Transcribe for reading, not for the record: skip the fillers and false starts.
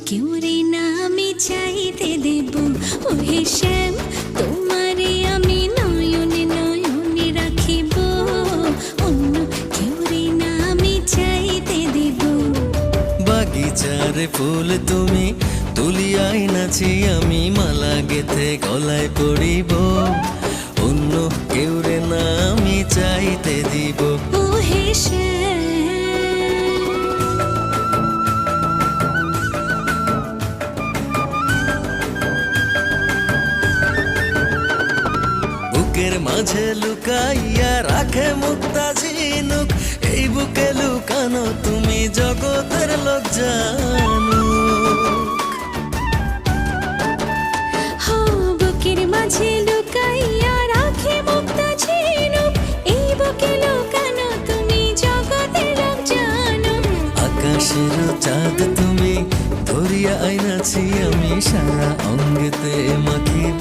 কেউ রে না আমি চাইতে দেব ওহে শ্যাম, তোমারে আমি নয়নে নয়নে রাখিব, অন্য কেউ রে না আমি চাইতে দেব। বাগিচার ফুল তুমি তুলিয়াই নাছি আমি মালা গেথে গলায় পড়িব, অন্য কেউ রে না আমি চাইতে দিব। ওহে শ্যাম, বুকের মাঝে লুকাইয়া রাখে মুক্তা ঝিনুক, এই বুকে লুকানো তুমি জগতের লোক জানো। বুকের মাঝে লুকাইয়া রাখে মুক্তা ঝিনুক, এই বুকে লুকানো তুমি জগতের লোক জানো। আকাশের চাঁদ তুমি ধরিয়া আইনাছি আমি সারা অঙ্গেতে মাখিব,